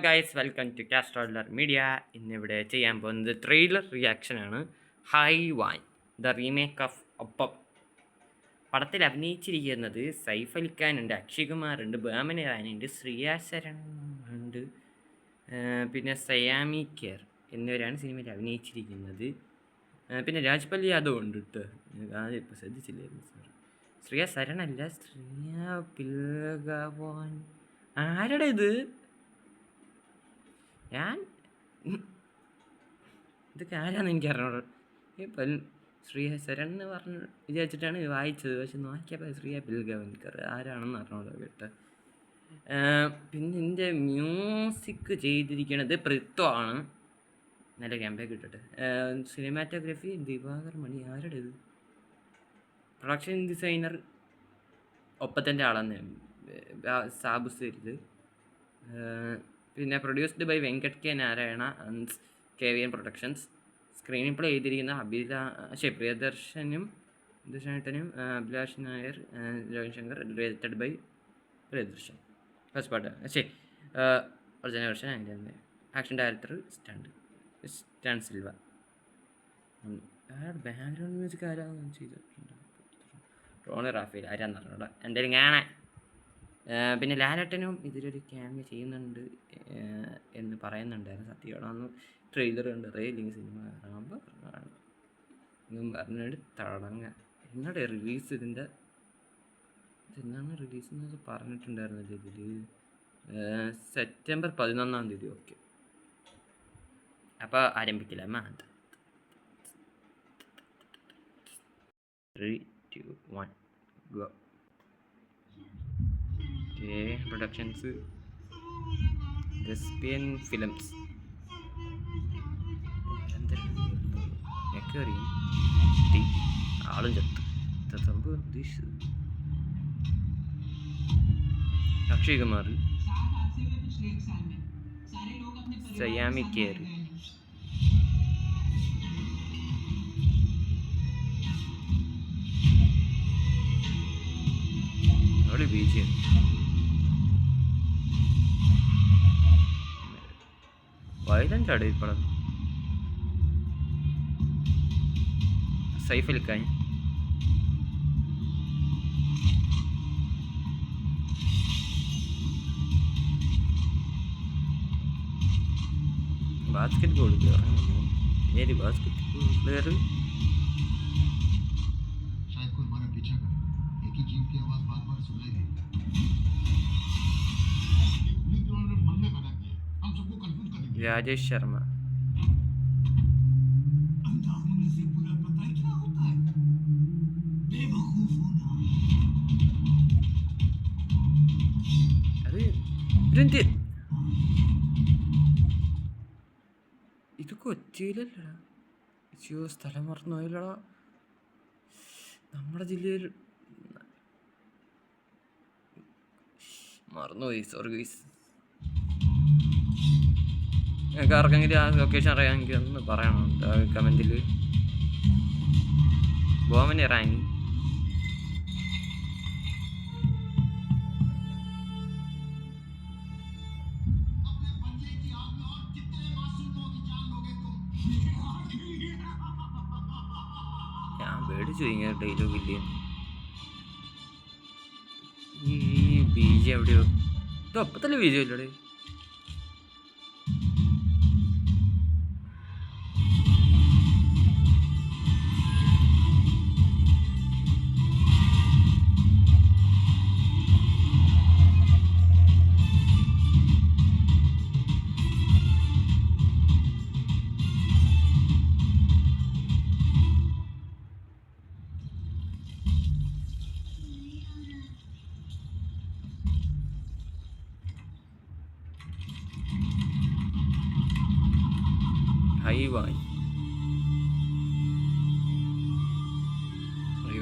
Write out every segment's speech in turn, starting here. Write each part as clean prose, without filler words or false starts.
Guys, welcome to Castroller Media. ഇന്നിവിടെ ചെയ്യാൻ പോകുന്നത് ട്രെയിലർ റിയാക്ഷനാണ്. Haiwaan the remake of Oppam. പടത്തിൽ അഭിനയിച്ചിരിക്കുന്നത് സൈഫ് അലി ഖാൻ ഉണ്ട്, അക്ഷയ് കുമാർ ഉണ്ട്, ബേമൻ ഇറാനുണ്ട്, ശ്രിയ ശരൺ ഉണ്ട്, പിന്നെ സയാമി കെയർ എന്നിവരാണ് സിനിമയിൽ അഭിനയിച്ചിരിക്കുന്നത്. പിന്നെ രാജ്പാൽ യാദവ് ഉണ്ട് കേട്ടോ. ആദ്യം ഇപ്പോൾ ശ്രദ്ധിച്ചില്ലായിരുന്നു, സോറി. ശ്രിയ ശരണല്ല, ശ്രിയ പിൽഗവാൻ. ആരുടെ ഇത്? ഞാൻ ഇതൊക്കെ ആരാന്ന് എനിക്ക് അറിഞ്ഞോളൂ. ഇപ്പം ശ്രീയ ശരൺ എന്ന് പറഞ്ഞ് വിചാരിച്ചിട്ടാണ് വായിച്ചത്, പക്ഷെ നോക്കിയപ്പോൾ ശ്രീയ പിൽഗവൻകർ ആരാണെന്ന് അറിഞ്ഞോളൂ കേട്ടോ. പിന്നെ ഇതിൻ്റെ മ്യൂസിക് ചെയ്തിരിക്കുന്നത് പൃഥ്വാണ്. നല്ല ക്യാമ്പേ കിട്ടട്ടെ. സിനിമാറ്റോഗ്രാഫി ദിവാകർ മണി. ആരുടെ ഇത്? പ്രൊഡക്ഷൻ ഡിസൈനർ ഒപ്പത്തിൻ്റെ ആളെന്ന് സാബു സരിത്. പിന്നെ produced by Venkat K Narayana and KVN productions. Screenplay ചെയ്തിരിക്കുന്ന പ്രിയദർശനും Abhilash Nair, Ravishankar. Directed by Priyadarshan. First പാട്ട് ഒറിജിനൽ വെർഷൻ അങ്ങനെ. Action director Stunt Silva. Background music ആരാന്ന് ചെയ്തിട്ടുണ്ട്? റോണി റാഫേൽ. ആരാന്ന് പറഞ്ഞോടാ, എന്തായാലും കാണാൻ. പിന്നെ ലാലേട്ടനും ഇതിലൊരു ക്യാമിയോ ചെയ്യുന്നുണ്ട് എന്ന് പറയുന്നുണ്ടായിരുന്നു. സത്യമാണെന്ന് ട്രെയിലർ കണ്ടറിയ, ഇല്ലെങ്കിൽ സിനിമ കാണുമ്പോൾ എന്നും പറഞ്ഞിട്ട് തുടങ്ങുക. എന്നോട് റിലീസ് ഇതെന്നാണ് റിലീസ് എന്ന് പറഞ്ഞിട്ടുണ്ടായിരുന്നല്ലോ ഇതിൽ. സെപ്റ്റംബർ 11. ഓക്കെ, അപ്പോൾ ആരംഭിക്കില്ല. 3, 2, 1 ഗോ. പ്രൊഡക്ഷൻസ് റെസ്പിയൻ ഫിലിംസ്. ഒക്കെ അറിയും. ആളും ചത്ത് സംഭവം ഉദ്ദേശിച്ചത്. അക്ഷയ് കുമാർ, സയാമി കെയർ, അവിടെ ബീച്ച്. വയലൻ്റ് ആണ് ഈ പടം. സൈഫ് അലി ഖാൻ, ബാസ്കറ്റ് ബോൾ ഏത് basketball player? Rajesh Sharma. അത് ഇത് കൊച്ചിയിലല്ലടാ. സ്ഥലം മറന്നുപോയില്ലടാ. നമ്മുടെ ജില്ലയിൽ മറന്നുപോയി, സോറി ഗൈസ്. നിങ്ങൾക്ക് ആർക്കെങ്കിലും ആ ലൊക്കേഷൻ അറിയാമെങ്കിൽ ഒന്ന് പറയണം കമൻറ്റിൽ. ബോമൻ ഇറാനി. ഞാൻ പേടിച്ചു ഇങ്ങനെ ഡയലോഗ് ഇല്ലേ. ഈ ബീജം എവിടെയോ? ഇത് ഒപ്പത്തല്ലേ ബീജം ഇല്ലടെ? ഹൈവാൻ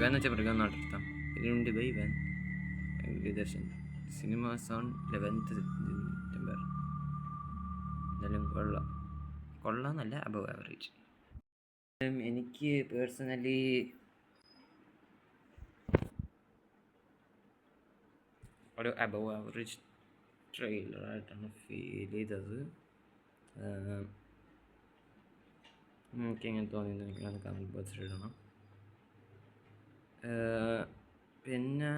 എന്ന് വെച്ചാൽ മൃഗം നടത്താം. ഇതിനുണ്ട് ബൈ വാൻ. Darshan. Cinemas on 11th September. എന്തായാലും കൊള്ളാന്നല്ല, അബവ് ആവറേജ്. എനിക്ക് പേഴ്സണലി ഒരു അബവ് ആവറേജ് ട്രെയിലറായിട്ടാണ് ഫീൽ ചെയ്തത്. എനിക്ക് എങ്ങനെ തോന്നിയെന്ന് നിങ്ങളൊന്ന് കമൻറ്റ് ബോക്സിൽ ഇടണം. പിന്നെ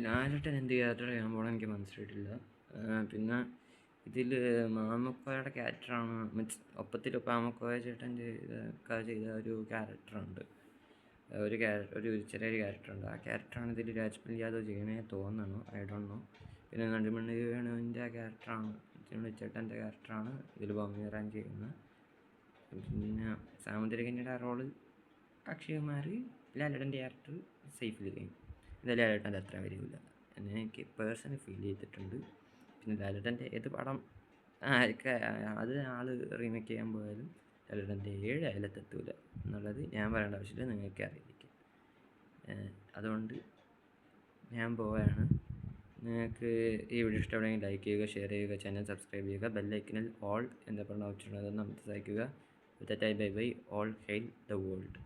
ലാലേട്ടൻ എന്ത് ക്യാരക്ടർ ചെയ്യാൻ പോകണം എനിക്ക് മനസ്സിലായിട്ടില്ല. പിന്നെ ഇതിൽ മാമുക്കോയുടെ ക്യാരക്ടറാണ്, മീൻസ് ഒപ്പത്തിൽ മാമുക്കോയ ചേട്ടൻ്റെ ചെയ്ത ഒരു ക്യാരക്ടറുണ്ട്, ഒരു ചെറിയൊരു ക്യാരക്ടറുണ്ട്. ആ ക്യാരക്ടറാണ് ഇതിൽ രാജ്മൽ യാദവ് ചെയ്യണേ തോന്നണു, ഐ ഡോണ്ട് നോ. പിന്നെ നെടുമണി വേണുവിൻ്റെ ക്യാരക്ടറാണ്, ചേട്ടൻ്റെ ക്യാരക്ടറാണ് ഇതിൽ ബോംബിറാൻ ചെയ്യുന്നത്. പിന്നെ സാമുദ്രികൻ്റെ റോള് അക്ഷയകുമാർ, ലാലേട്ടൻ്റെ ക്യാരക്ടർ സൈഫലി. ഇത് ലാലേട്ടൻ്റെ അത്ര വരില്ല എന്ന് എനിക്ക് പേഴ്സണലി ഫീൽ ചെയ്തിട്ടുണ്ട്. പിന്നെ ലാലേട്ടൻ്റെ ഏത് പടം അത് ആൾ റീമേക്ക് ചെയ്യാൻ പോയാലും ലാലേട്ടൻ്റെ 7 അയലത്തെത്തൂല എന്നുള്ളത് ഞാൻ പറയേണ്ട ആവശ്യമില്ല, നിങ്ങൾക്ക് അറിയിക്കും. അതുകൊണ്ട് ഞാൻ പോവുകയാണ്. നിങ്ങൾക്ക് ഈ വീഡിയോ ഇഷ്ടപ്പെടുമെങ്കിൽ ലൈക്ക് ചെയ്യുക, ഷെയർ ചെയ്യുക, ചാനൽ സബ്സ്ക്രൈബ് ചെയ്യുക, ബെല്ലൈക്കനിൽ ഓൾ എന്താ പറഞ്ഞ ഓപ്ഷൻ അതൊന്ന് അമർത്തി സഹായിക്കുക. Bye bye, all hail the world.